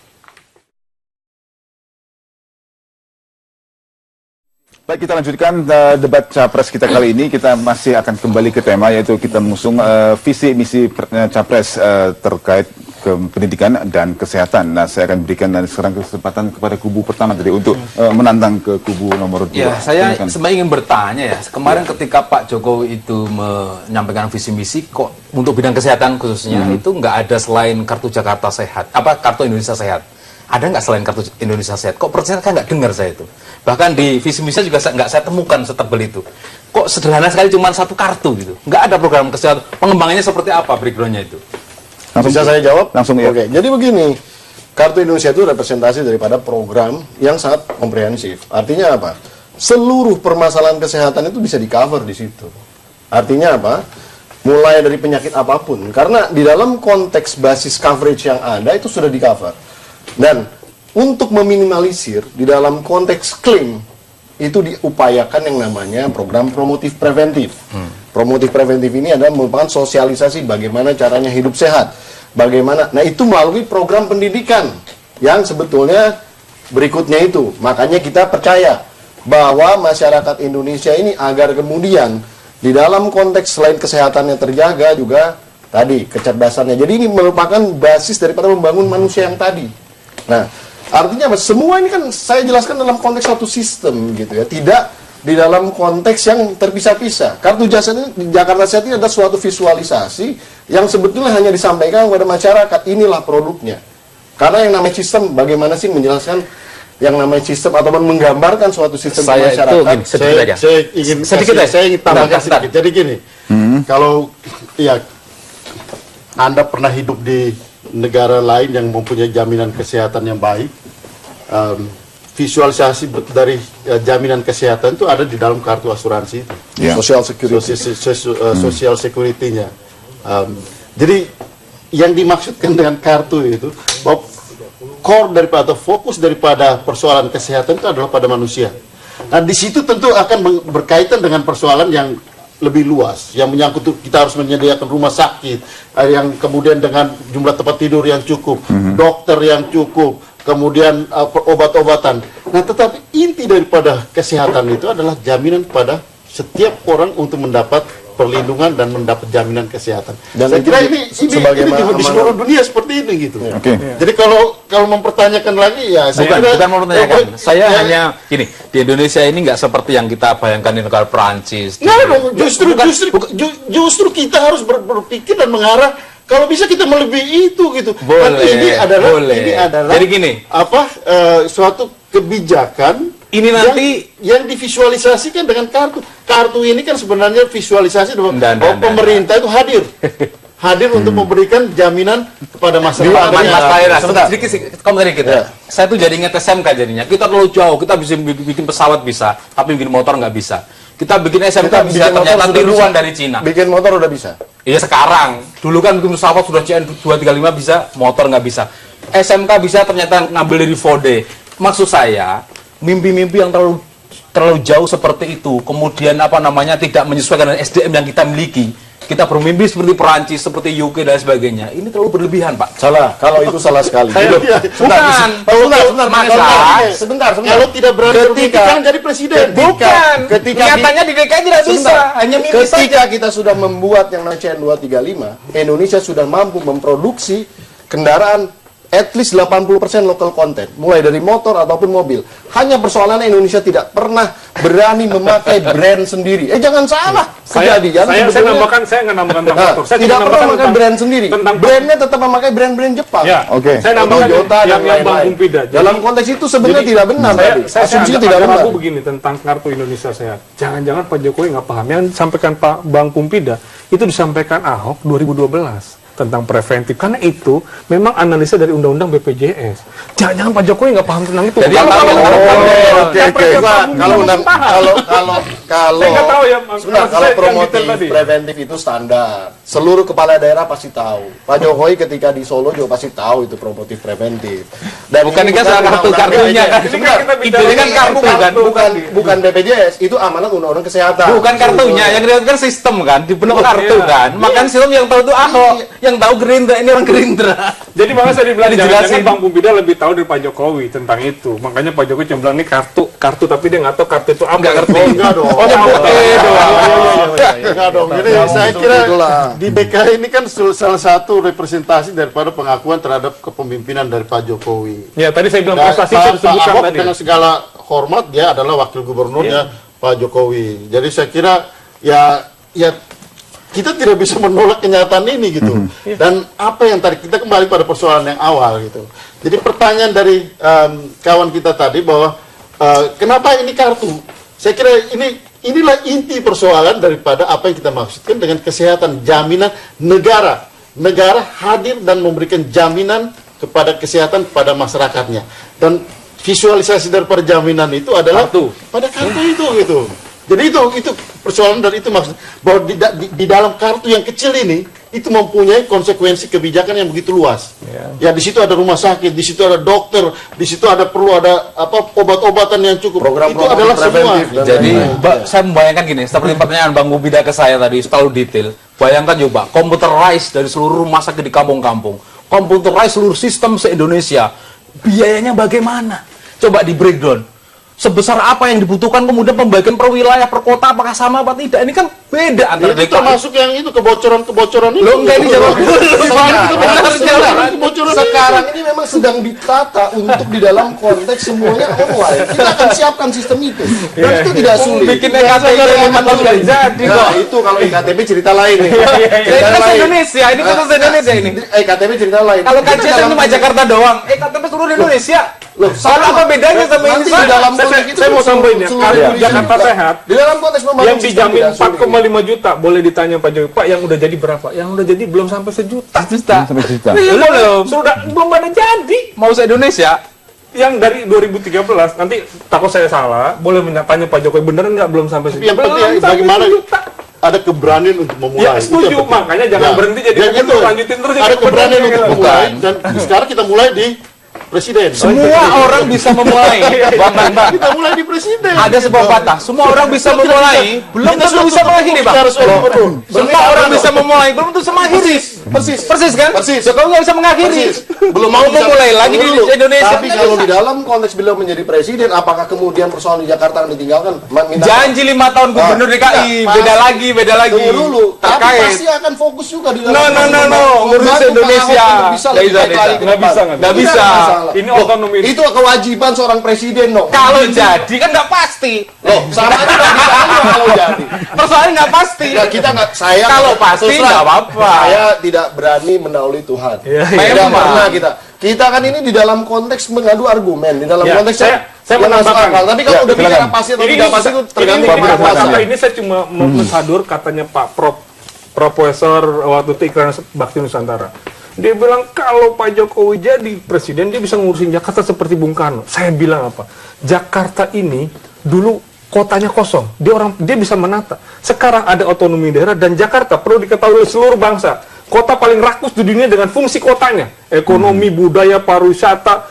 Baik, kita lanjutkan debat capres kita kali ini. Kita masih akan kembali ke tema, yaitu kita mengusung visi misi capres terkait ke pendidikan dan kesehatan. Nah, saya akan berikan sekarang kesempatan kepada kubu pertama tadi untuk menantang ke kubu nomor 2. Ya, saya sebenarnya ingin bertanya ya. Kemarin ketika Pak Jokowi itu menyampaikan visi misi, kok untuk bidang kesehatan khususnya itu nggak ada selain kartu Jakarta Sehat, kartu Indonesia Sehat. Ada nggak selain kartu Indonesia Sehat? Kok percaya kan nggak dengar saya itu? Bahkan di visi misi juga nggak saya temukan setebal itu. Kok sederhana sekali cuma satu kartu gitu? Nggak ada program kesehatan. Pengembangannya seperti apa backgroundnya itu? Bisa saya jawab? Langsung ya. Oke, jadi begini. Kartu Indonesia itu representasi daripada program yang sangat komprehensif. Artinya apa? Seluruh permasalahan kesehatan itu bisa di-cover di situ. Artinya apa? Mulai dari penyakit apapun. Karena di dalam konteks basis coverage yang ada itu sudah di-cover. Dan untuk meminimalisir di dalam konteks klaim itu diupayakan yang namanya program promotif preventif. Promotif preventif ini adalah merupakan sosialisasi bagaimana caranya hidup sehat. Bagaimana, nah itu melalui program pendidikan yang sebetulnya berikutnya itu. Makanya kita percaya bahwa masyarakat Indonesia ini agar kemudian di dalam konteks selain kesehatannya terjaga juga tadi kecerdasannya. Jadi ini merupakan basis daripada membangun manusia yang tadi. Nah, artinya semua ini kan saya jelaskan dalam konteks satu sistem gitu ya, tidak di dalam konteks yang terpisah-pisah. Kartu Jakarta Sehat ini adalah suatu visualisasi yang sebetulnya hanya disampaikan kepada masyarakat, inilah produknya. Karena yang namanya sistem, bagaimana sih menjelaskan yang namanya sistem ataupun menggambarkan suatu sistem masyarakat. Saya ingin tambahkan sedikit. Jadi gini, kalau ya Anda pernah hidup di negara lain yang mempunyai jaminan kesehatan yang baik, visualisasi dari jaminan kesehatan itu ada di dalam kartu asuransi itu. Social security. Social security-nya. Jadi yang dimaksudkan dengan kartu itu bahwa core daripada fokus daripada persoalan kesehatan itu adalah pada manusia. Nah, di situ tentu akan berkaitan dengan persoalan yang lebih luas, yang menyangkut kita harus menyediakan rumah sakit, yang kemudian dengan jumlah tempat tidur yang cukup, dokter yang cukup, kemudian obat-obatan. Nah, tetapi inti daripada kesehatan itu adalah jaminan pada setiap orang untuk mendapat perlindungan dan mendapat jaminan kesehatan. Dan saya kira ini di seluruh dunia seperti ini gitu. Jadi kalau mempertanyakan lagi ya saya bukan mempertanyakan. Saya hanya gini, di Indonesia ini nggak seperti yang kita bayangkan di negara Perancis. Justru kita harus berpikir dan mengarah kalau bisa kita melebihi itu gitu. Boleh, ini adalah jadi gini, suatu kebijakan ini nanti yang divisualisasikan dengan kartu. Kartu ini kan sebenarnya visualisasi bahwa pemerintah itu hadir untuk memberikan jaminan kepada masyarakat. Sedikit komentari kita. Saya tuh jadi ingat SMK jadinya. Kita terlalu jauh, kita bisa bikin pesawat bisa, tapi bikin motor nggak bisa. Kita bikin SMK bisa, ternyata tiruan dari Cina. Bikin motor udah bisa. Iya sekarang. Dulu kan bikin pesawat sudah CN 235 bisa, motor nggak bisa. SMK bisa, ternyata ngambil dari Fode. Maksud saya, mimpi-mimpi yang terlalu jauh seperti itu, kemudian tidak menyesuaikan dengan SDM yang kita miliki. Kita bermimpi seperti Perancis, seperti UK dan sebagainya. Ini terlalu berlebihan, Pak. Salah, kalau itu salah sekali. Sebentar. Kalau tidak berani berpikir, jangan jadi presiden. Nyatanya di DKI tidak bisa. Hanya mimpi saja. Ketika kita sudah membuat yang namanya CN 235, Indonesia sudah mampu memproduksi kendaraan at least 80% local content, mulai dari motor ataupun mobil. Hanya persoalannya Indonesia tidak pernah berani memakai brand sendiri. Jangan salah, kejadian saya sebetulnya- saya nggak nambahkan tentang motor. Saya tidak cuma pernah nambahkan memakai tentang- brand sendiri. tentang- Brandnya tetap memakai brand-brand Jepang. Ya, Oke. saya nambahkan Toyota yang dan Bang lain-lain. Pumpida. Jadi- Dalam konteks itu sebenarnya tidak benar. Saya Asumsinya agak tidak benar. ragu begini tentang kartu Indonesia Sehat. Jangan-jangan Pak Jokowi nggak paham. Yang disampaikan Pak Bang Pumpida itu disampaikan Ahok 2012 tentang preventif. Karena itu memang analisa dari Undang-Undang BPJS. Jangan-jangan Pak Jokowi nggak paham tentang itu. Jadi yang tahu- Kalau undang kalau Saya nggak tahu ya, sebenarnya maksud kalau saya yang promotif detail tadi. preventif itu standar. Seluruh kepala daerah pasti tahu. Pak Jokowi ketika di Solo juga pasti tahu itu promotif preventif. Dan Bukan ini kan soal kartunya kan. Ini kan kita bicara- Ini kan kartu kan. bukan BPJS, itu amanat undang-undang kesehatan. Bukan kartunya, yang dilihat kan sistem kan, dibentuk kartu Iya. kan. Makanya sistem yang tahu itu Ahok, yang tahu Gerindra, ini orang Gerindra. Jadi makanya saya dibilang Dijelasin. jangan-jangan Bang Pumpida lebih tahu dari Pak Jokowi tentang itu. Makanya Pak Jokowi cuma bilang ini kartu tapi dia nggak tahu kartu itu apa. Nggak ngerti. Enggak dong. Oh, dia putih doang. Enggak dong. Jadi saya kira di DKI ini kan salah satu representasi daripada pengakuan terhadap kepemimpinan dari Pak Jokowi. Ya tadi saya bilang Nah, prestasi Pak saya disebutkan Ahok tadi. dengan segala hormat dia adalah wakil gubernurnya Pak Jokowi. Jadi saya kira ya kita tidak bisa menolak kenyataan ini gitu. Dan apa yang tadi kita kembali pada persoalan yang awal gitu. Jadi pertanyaan dari kawan kita tadi bahwa kenapa ini kartu? Saya kira inilah inti persoalan daripada apa yang kita maksudkan dengan kesehatan, jaminan negara. Negara hadir dan memberikan jaminan kepada kesehatan kepada masyarakatnya. Dan visualisasi daripada jaminan itu adalah pada kartu itu gitu. Jadi itu persoalan dan itu maksud bahwa di dalam kartu yang kecil ini itu mempunyai konsekuensi kebijakan yang begitu luas. Ya di situ ada rumah sakit, di situ ada dokter, di situ perlu ada obat-obatan yang cukup. Program-program itu adalah semua. preventif dan Jadi saya membayangkan gini, seperti pertanyaan Bang Pumpida ke saya tadi, terlalu detail. Bayangkan coba, computerize dari seluruh rumah sakit di kampung-kampung, computerize seluruh sistem se-Indonesia, biayanya bagaimana? Coba di breakdown. Sebesar apa yang dibutuhkan, kemudian pembagian per wilayah, per kota, apakah sama apa tidak? Ini kan beda antara Itu termasuk yang itu kebocoran-kebocoran itu. Lo enggak dijawab dulu. Kebocoran Sekarang ini memang sedang ditata untuk di dalam konteks semuanya online. Kita akan siapkan sistem itu. Dan itu tidak sulit. Bikin EKTP yang sudah jadi kok. Nah, itu kalau EKTP cerita lain nih. Ini kan Indonesia, ini kan Indonesia ini. EKTP cerita lain. Kalau Kita kajian dalam- cuma Jakarta doang, KTP seluruh Indonesia. Loh, Soal apa bedanya sama ini? Nanti di dalam konteks itu saya mau tambahin ya, seluruh kartu Indonesia Jakarta juga. Sehat Di dalam konteks membangun yang sistem dijamin tidak sulit. 4,5 juta, boleh ditanya Pak Jokowi, Pak yang udah jadi berapa? Yang udah jadi belum sampai sejuta. Sampai juta. Belum. Belum ada jadi. Mau se Indonesia? Yang dari 2013, nanti takut saya salah, boleh tanya Pak Jokowi, beneran nggak belum sampai sejuta? Yang penting Belum sampai bagaimana sejuta. ada keberanian untuk memulai. Ya Itu setuju, yang penting. makanya jangan berhenti jadi Dan gubernur, itu, lanjutin terus jadi ada gubernur, keberanian untuk gitu. memulai dan sekarang kita mulai di presiden. Semua orang bisa memulai. Bang. Kita mulai di presiden. Ada sebuah patah. Semua orang bisa memulai. Belum tentu bisa mengakhiri, Bang. Bicara soal gubernur. Semua orang bisa memulai, belum tentu bisa mengakhiri. Persis kan? Persis. Jokowi nggak bisa mengakhiri. Belum mau memulai lagi di Indonesia. Tapi kalau di dalam konteks beliau menjadi presiden, apakah kemudian persoalan di Jakarta akan ditinggalkan? Minta Janji 5 tahun gubernur DKI, Enggak, beda lagi. Tunggu dulu, tapi Terkait. pasti akan fokus juga di dalam No, ngurus membantu Indonesia. Pak Ahok untuk bisa Nggak lebih bisa, baik lagi ke nggak depan. bisa. Nggak bisa. masalah. Ini Loh, otonomi. itu kewajiban seorang presiden dong. Kalau jadi kan nggak pasti. Loh, sama aja nggak bisa aja kalau jadi. Persoalannya nggak pasti. Ya, kita nggak, saya Kalau pasti terus terang, nggak apa-apa. Saya tidak berani mendahului Tuhan. Iya, Tidak memang. pernah kita kan ini di dalam konteks mengadu argumen, di dalam Ya, konteks saya yang masuk menambahkan. akal. Tapi kalau Ya, udah bicara silakan. pasti atau tidak pasti itu tergantung ini, pada kuasa. sampai ini saya cuma mensadur katanya Pak Profesor waktu itu iklan Bakti Nusantara. Dia bilang kalau Pak Jokowi jadi presiden dia bisa ngurusin Jakarta seperti Bung Karno. Saya bilang apa? Jakarta ini dulu kotanya kosong. Dia bisa menata. Sekarang ada otonomi daerah dan Jakarta perlu diketahui oleh seluruh bangsa. Kota paling rakus di dunia dengan fungsi kotanya. Ekonomi, budaya, pariwisata,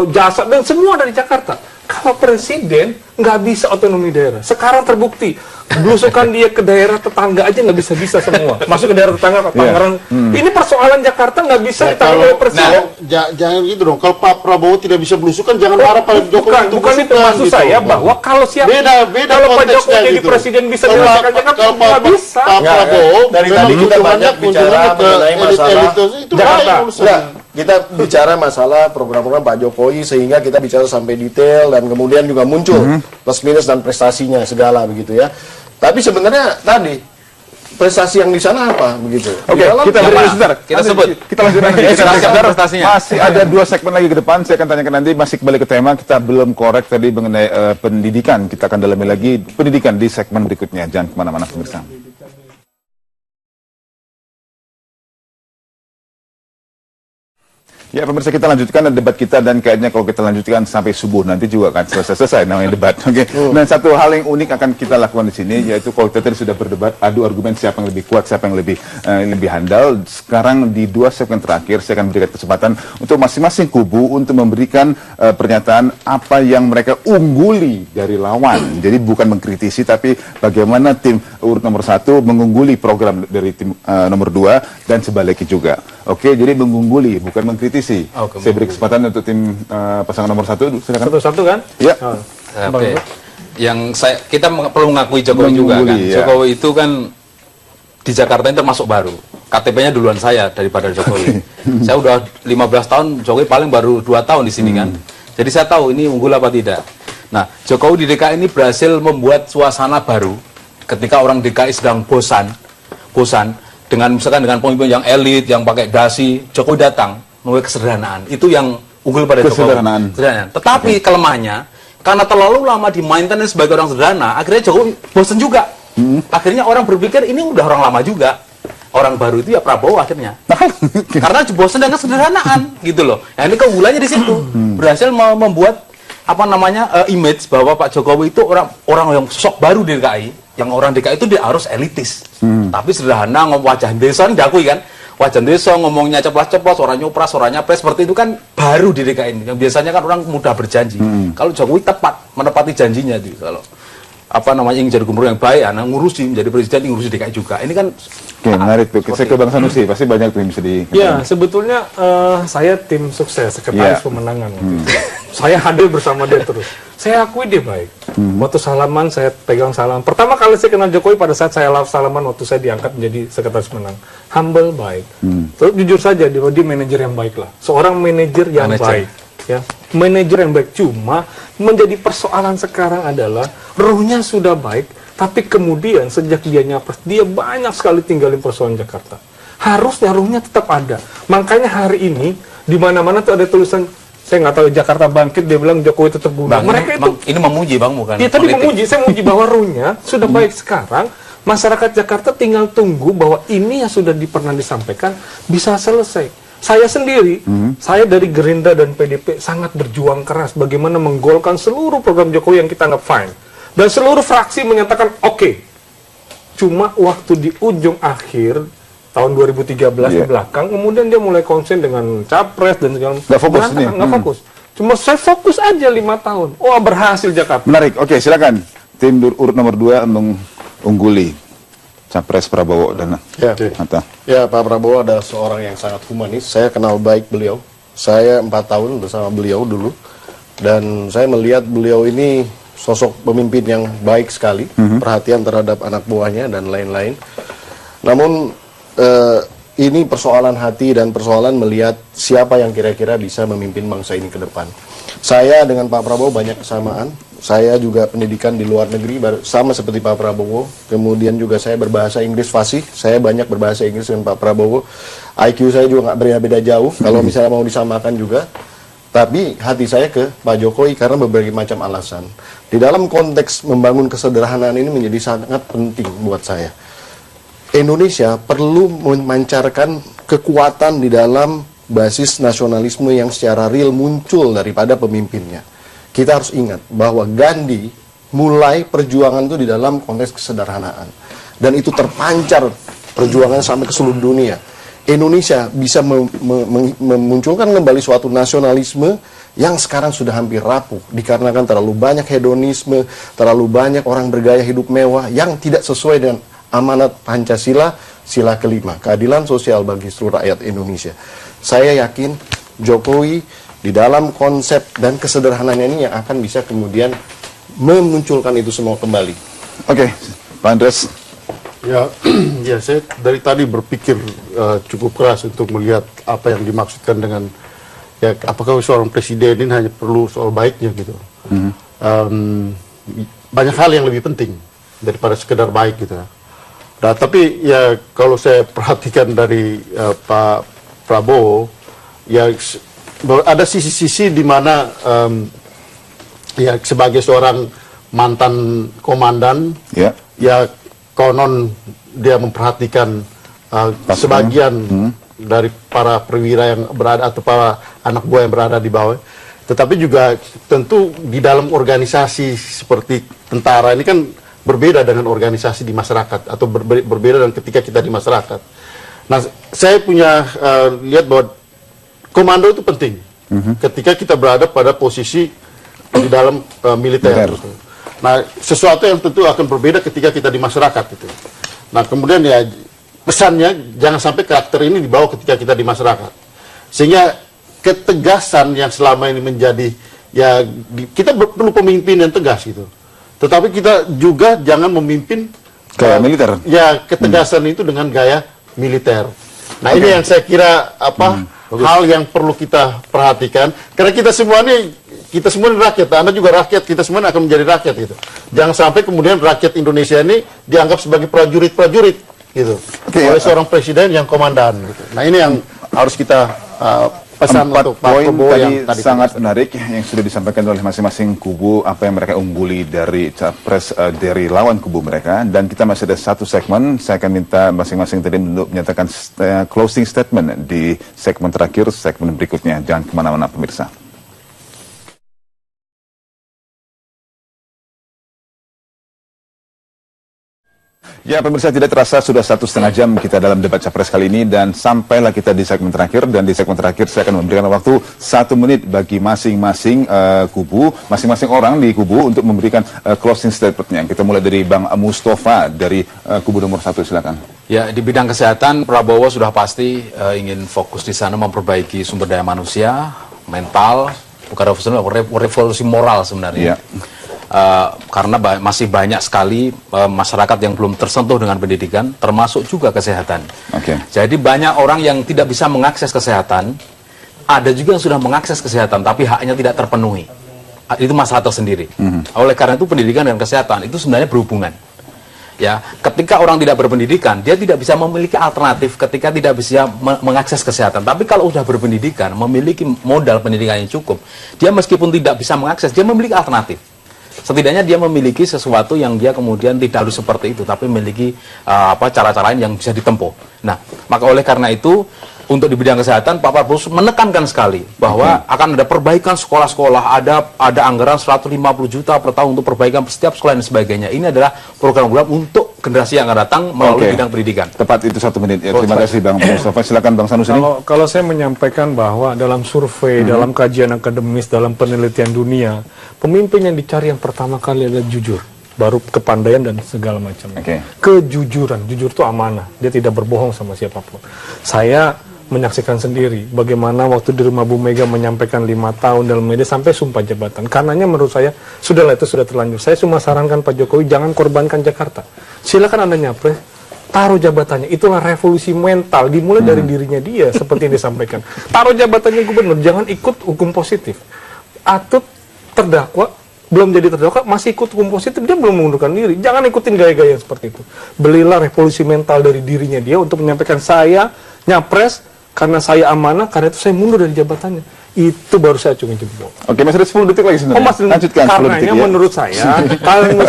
jasa dan semua dari Jakarta. Kalau presiden nggak bisa otonomi daerah. Sekarang terbukti belusukan dia ke daerah tetangga aja nggak bisa semua. Masuk ke daerah tetangga ke Tangerang. Ini persoalan Jakarta nggak bisa ditangani oleh presiden. Jangan gitu dong. Kalau Pak Prabowo tidak bisa belusukan, jangan marah Pak Jokowi untuk Bukan itu belusukan, maksud gitu. saya bahwa kalau siap Beda kalau Pak konteksnya Jokowi jadi gitu. presiden bisa Kalau menyelesaikan Pak- Jakarta kalau nggak Pak- bisa. Pak Prabowo Dari memang tadi kita kunjungannya banyak bicara ke mengenai masalah elit-elit itu Jakarta. lain urusannya. Nah, kita bicara masalah program-program Pak Jokowi sehingga kita bicara sampai detail dan kemudian juga muncul plus minus dan prestasinya segala begitu ya. Tapi sebenarnya tadi prestasi yang di sana apa begitu? Oke, kita beri sebentar. Kita sebut. Kita lanjut nanti. Kita lanjutkan prestasinya. Masih ada 2 segmen lagi ke depan. Saya akan tanyakan nanti. Masih kembali ke tema. Kita belum korek tadi mengenai pendidikan. Kita akan dalami lagi pendidikan di segmen berikutnya. Jangan kemana-mana pemirsa. Ya pemirsa, kita lanjutkan debat kita, dan kayaknya kalau kita lanjutkan sampai subuh nanti juga akan selesai namanya debat. Oke. Dan satu hal yang unik akan kita lakukan di sini yaitu kalau kita tadi sudah berdebat adu argumen siapa yang lebih kuat, siapa yang lebih handal. Sekarang di 2 segmen terakhir saya akan berikan kesempatan untuk masing-masing kubu untuk memberikan pernyataan apa yang mereka ungguli dari lawan. Jadi bukan mengkritisi, tapi bagaimana tim urut nomor 1 mengungguli program dari tim nomor 2 dan sebaliknya juga. Oke, jadi mengungguli bukan mengkritisi. Saya beri kesempatan untuk tim pasangan nomor 1, silakan. Satu-satu kan? Ya. Oke. Kita perlu mengakui Jokowi juga kan. Ya. Jokowi itu kan di Jakarta ini termasuk baru. KTP-nya duluan saya daripada Jokowi. Saya udah 15 tahun, Jokowi paling baru 2 tahun di sini kan. Jadi saya tahu ini unggul apa tidak. Nah, Jokowi di DKI ini berhasil membuat suasana baru ketika orang DKI sedang bosan dengan misalkan dengan pemimpin yang elit, yang pakai dasi. Jokowi datang melalui kesederhanaan. Itu yang unggul pada Jokowi. Kesederhanaan. Tetapi kelemahannya, karena terlalu lama dimainkan sebagai orang sederhana, akhirnya Jokowi bosan juga. Akhirnya orang berpikir ini udah orang lama juga. Orang baru itu ya Prabowo akhirnya. Karena bosan dengan kesederhanaan gitu loh. Nah, ini keunggulannya di situ. Berhasil membuat image bahwa Pak Jokowi itu orang yang sosok baru di DKI. Yang orang DKI itu dia harus elitis. Tapi sederhana, wajah desa ini diakui kan. Wajah desa ngomongnya ceplas-ceplos, orangnya upras, orangnya pres, seperti itu kan baru di DKI ini. Yang biasanya kan orang mudah berjanji. Kalau Jokowi tepat menepati janjinya itu. Kalau ingin jadi gubernur yang baik, ngurusi menjadi presiden, ngurusi DKI juga. Ini kan menarik tuh. Saya ke Bang Sanusi, pasti banyak tuh yang bisa di. Ya, sebetulnya saya tim sukses, sekretaris pemenangan. Saya hadir bersama dia terus. Saya akui dia baik. Waktu salaman saya pegang salam. Pertama kali saya kenal Jokowi pada saat saya salaman waktu saya diangkat menjadi sekretaris pemenang. Humble, baik. Terus jujur saja dia manajer yang baik lah. Seorang manajer yang baik. Ya, manajer yang baik. Cuma menjadi persoalan sekarang adalah ruhnya sudah baik, tapi kemudian sejak dia nyapres, dia banyak sekali tinggalin persoalan Jakarta. Harusnya ruhnya tetap ada. Makanya hari ini di mana-mana tuh ada tulisan, saya nggak tahu, Jakarta Bangkit, dia bilang Jokowi tetap gubernur. Mereka itu ini memuji Bang, bukan? Iya, tadi memuji. Saya memuji bahwa ruhnya sudah baik sekarang. Masyarakat Jakarta tinggal tunggu bahwa ini yang sudah pernah disampaikan bisa selesai. Saya sendiri, saya dari Gerindra dan PDP sangat berjuang keras bagaimana menggolkan seluruh program Jokowi yang kita anggap fine. Dan seluruh fraksi menyatakan oke. Cuma waktu di ujung akhir tahun 2013 ke belakang, kemudian dia mulai konsen dengan capres dan segala macam. Nggak fokus. Cuma saya fokus aja 5 tahun. Oh, berhasil Jakarta. Menarik. Oke, silakan. Tim urut nomor 2 mengungguli Capres Prabowo dan Hatta. Ya, Pak Prabowo adalah seorang yang sangat humanis. Saya kenal baik beliau. Saya 4 tahun bersama beliau dulu. Dan saya melihat beliau ini sosok pemimpin yang baik sekali. Perhatian terhadap anak buahnya dan lain-lain. Namun, ini persoalan hati dan persoalan melihat siapa yang kira-kira bisa memimpin bangsa ini ke depan. Saya dengan Pak Prabowo banyak kesamaan. Saya juga pendidikan di luar negeri sama seperti Pak Prabowo. Kemudian juga saya berbahasa Inggris fasih. Saya banyak berbahasa Inggris dengan Pak Prabowo. IQ saya juga nggak beda-beda jauh kalau misalnya mau disamakan juga. Tapi hati saya ke Pak Jokowi karena berbagai macam alasan. Di dalam konteks membangun kesederhanaan ini menjadi sangat penting buat saya. Indonesia perlu memancarkan kekuatan di dalam basis nasionalisme yang secara real muncul daripada pemimpinnya. Kita harus ingat bahwa Gandhi mulai perjuangan itu di dalam konteks kesederhanaan. Dan itu terpancar perjuangan sampai ke seluruh dunia. Indonesia bisa memunculkan kembali suatu nasionalisme yang sekarang sudah hampir rapuh. Dikarenakan terlalu banyak hedonisme, terlalu banyak orang bergaya hidup mewah yang tidak sesuai dengan amanat Pancasila, sila kelima, keadilan sosial bagi seluruh rakyat Indonesia. Saya yakin Jokowi di dalam konsep dan kesederhanaan ini yang akan bisa kemudian memunculkan itu semua kembali. Oke, Pak Andres. Ya, ya saya dari tadi berpikir cukup keras untuk melihat apa yang dimaksudkan dengan ya apakah seorang presiden ini hanya perlu soal baiknya gitu. Banyak hal yang lebih penting daripada sekedar baik gitu. Nah, tapi ya kalau saya perhatikan dari Pak Prabowo, ya ada sisi-sisi di mana ya sebagai seorang mantan komandan, ya konon dia memperhatikan sebagian dari para perwira yang berada atau para anak buah yang berada di bawah. Tetapi juga tentu di dalam organisasi seperti tentara ini kan berbeda dengan organisasi di masyarakat atau berbeda dengan ketika kita di masyarakat. Nah, saya punya lihat bahwa komando itu penting ketika kita berada pada posisi di dalam militer. Nah, sesuatu yang tentu akan berbeda ketika kita di masyarakat itu. Nah, kemudian ya pesannya jangan sampai karakter ini dibawa ketika kita di masyarakat. Sehingga ketegasan yang selama ini menjadi ya kita perlu pemimpin yang tegas gitu. Tetapi kita juga jangan memimpin gaya militer. Ya, ketegasan itu dengan gaya militer. Nah, ini yang saya kira hal yang perlu kita perhatikan karena kita semua ini rakyat, Anda juga rakyat, kita semua akan menjadi rakyat gitu. Jangan sampai kemudian rakyat Indonesia ini dianggap sebagai prajurit-prajurit gitu oleh seorang presiden yang komandan gitu. Nah, ini yang harus kita pesan untuk Pak Prabowo yang tadi sangat menarik yang sudah disampaikan oleh masing-masing kubu, apa yang mereka ungguli dari capres dari lawan kubu mereka. Dan kita masih ada satu segmen, saya akan minta masing-masing tadi untuk menyatakan closing statement di segmen terakhir, segmen berikutnya. Jangan kemana-mana pemirsa. Ya pemirsa, tidak terasa sudah 1,5 jam kita dalam debat capres kali ini dan sampailah kita di segmen terakhir. Dan di segmen terakhir saya akan memberikan waktu 1 menit bagi masing-masing kubu, masing-masing orang di kubu untuk memberikan closing statementnya. Kita mulai dari Bang Mustafa dari kubu nomor 1, silakan. Ya, di bidang kesehatan Prabowo sudah pasti ingin fokus di sana memperbaiki sumber daya manusia, mental, bukan revolusi moral sebenarnya. Karena masih banyak sekali masyarakat yang belum tersentuh dengan pendidikan, termasuk juga kesehatan. Jadi banyak orang yang tidak bisa mengakses kesehatan, ada juga yang sudah mengakses kesehatan, tapi haknya tidak terpenuhi. Itu masalah tersendiri. Oleh karena itu pendidikan dan kesehatan itu sebenarnya berhubungan. Ya, ketika orang tidak berpendidikan, dia tidak bisa memiliki alternatif ketika tidak bisa mengakses kesehatan. Tapi kalau sudah berpendidikan, memiliki modal pendidikan yang cukup, dia meskipun tidak bisa mengakses, dia memiliki alternatif. Setidaknya dia memiliki sesuatu yang dia kemudian tidak harus seperti itu, tapi memiliki cara-cara lain yang bisa ditempuh. Nah, maka oleh karena itu, untuk di bidang kesehatan, Pak Prabowo menekankan sekali bahwa akan ada perbaikan sekolah-sekolah, ada anggaran 150 juta per tahun untuk perbaikan setiap sekolah dan sebagainya. Ini adalah program-program untuk generasi yang akan datang melalui bidang pendidikan. Tepat itu 1 menit. Ya, terima kasih Bang Mustafa. Silakan Bang Sanusi. Kalau saya menyampaikan bahwa dalam survei, dalam kajian akademis, dalam penelitian dunia, pemimpin yang dicari yang pertama kali adalah jujur, baru kepandaian dan segala macam. Kejujuran, jujur itu amanah. Dia tidak berbohong sama siapapun. Saya menyaksikan sendiri bagaimana waktu di rumah Bu Mega menyampaikan 5 tahun dalam media sampai sumpah jabatan. Karenanya menurut saya sudahlah, itu sudah terlanjur. Saya cuma sarankan Pak Jokowi jangan korbankan Jakarta. Silakan Anda nyapres, taruh jabatannya. Itulah revolusi mental dimulai dari dirinya dia seperti yang disampaikan. Taruh jabatannya gubernur, jangan ikut hukum positif. Atau terdakwa belum jadi terdakwa masih ikut hukum positif, dia belum mengundurkan diri. Jangan ikutin gaya-gaya seperti itu. Belilah revolusi mental dari dirinya dia untuk menyampaikan saya nyapres karena saya amanah, karena itu saya mundur dari jabatannya. Itu baru saya acungi jempol. Oke, masih ada 10 detik lagi sebenarnya. Lanjutkan 10 detik ya. Menurut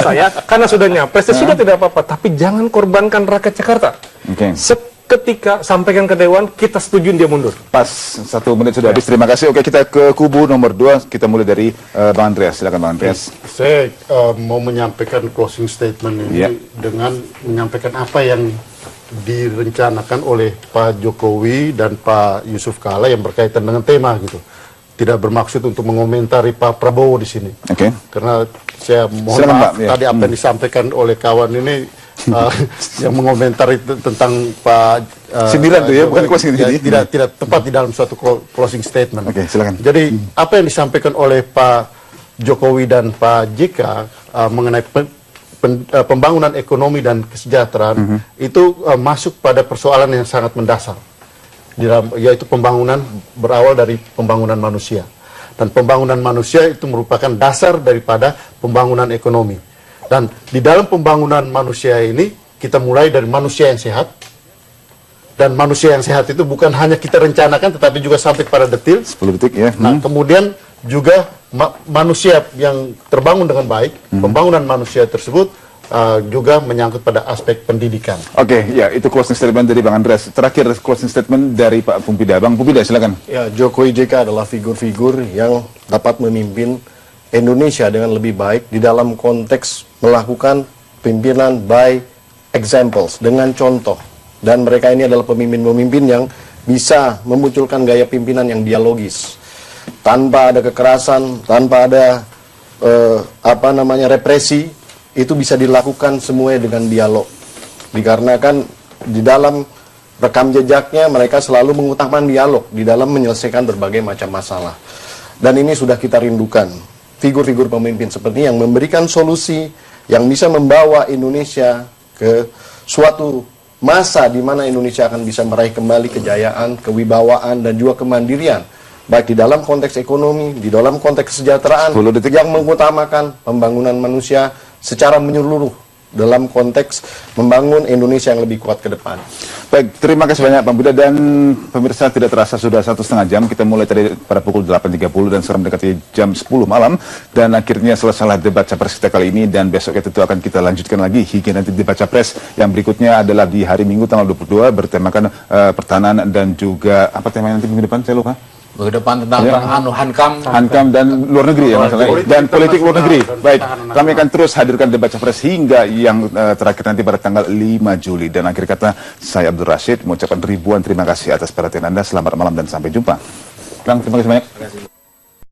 saya, karena sudah nyapres, sudah tidak apa-apa. Tapi jangan korbankan rakyat Jakarta. Ketika sampaikan ke Dewan, kita setujuin dia mundur. Pas 1 menit sudah habis. Terima kasih. Oke, kita ke kubu nomor 2. Kita mulai dari Bang Andreas. Silakan Bang Andreas. Saya mau menyampaikan closing statement ini dengan menyampaikan apa yang direncanakan oleh Pak Jokowi dan Pak Yusuf Kala yang berkaitan dengan tema gitu. Tidak bermaksud untuk mengomentari Pak Prabowo di sini. Karena saya mohon maaf tadi apa yang disampaikan oleh kawan ini yang mengomentari tentang Pak sindiran tuh ya, bukan closing tidak tepat di dalam suatu closing statement. Silakan. Jadi apa yang disampaikan oleh Pak Jokowi dan Pak JK mengenai pembangunan ekonomi dan kesejahteraan itu masuk pada persoalan yang sangat mendasar, yaitu pembangunan berawal dari pembangunan manusia. Dan pembangunan manusia itu merupakan dasar daripada pembangunan ekonomi. Dan di dalam pembangunan manusia ini, kita mulai dari manusia yang sehat. Dan manusia yang sehat itu bukan hanya kita rencanakan, tetapi juga sampai pada detil. 10 detik ya. Nah, kemudian juga manusia yang terbangun dengan baik, pembangunan manusia tersebut juga menyangkut pada aspek pendidikan. Oke, ya itu closing statement dari Bang Andreas. Terakhir closing statement dari Pak Pumpida. Bang Pumpida, silakan. Ya, Jokowi JK adalah figur-figur yang dapat memimpin Indonesia dengan lebih baik di dalam konteks melakukan pimpinan by examples, dengan contoh. Dan mereka ini adalah pemimpin-pemimpin yang bisa memunculkan gaya pimpinan yang dialogis, tanpa ada kekerasan, tanpa ada represi. Itu bisa dilakukan semuanya dengan dialog. Dikarenakan di dalam rekam jejaknya mereka selalu mengutamakan dialog di dalam menyelesaikan berbagai macam masalah. Dan ini sudah kita rindukan. Figur-figur pemimpin seperti yang memberikan solusi yang bisa membawa Indonesia ke suatu masa di mana Indonesia akan bisa meraih kembali kejayaan, kewibawaan, dan juga kemandirian. Baik di dalam konteks ekonomi, di dalam konteks kesejahteraan, yang mengutamakan pembangunan manusia secara menyeluruh dalam konteks membangun Indonesia yang lebih kuat ke depan. Baik, terima kasih banyak Bang Buda, dan pemirsa, tidak terasa sudah 1,5 jam. Kita mulai tadi pada pukul 8.30 dan sekarang mendekati jam 10 malam. Dan akhirnya selesailah debat capres kita kali ini, dan besoknya tentu akan kita lanjutkan lagi hingga nanti debat capres yang berikutnya adalah di hari Minggu tanggal 22 bertemakan pertahanan dan juga apa temanya nanti minggu depan, saya lupa. Minggu depan tentang Hankam dan luar negeri ya masalahnya, dan politik luar negeri. Baik, kami akan terus hadirkan debat capres hingga yang terakhir nanti pada tanggal 5 Juli. Dan akhir kata, saya Abdul Rashid mengucapkan ribuan terima kasih atas perhatian Anda. Selamat malam dan sampai jumpa. Bang, terima kasih banyak.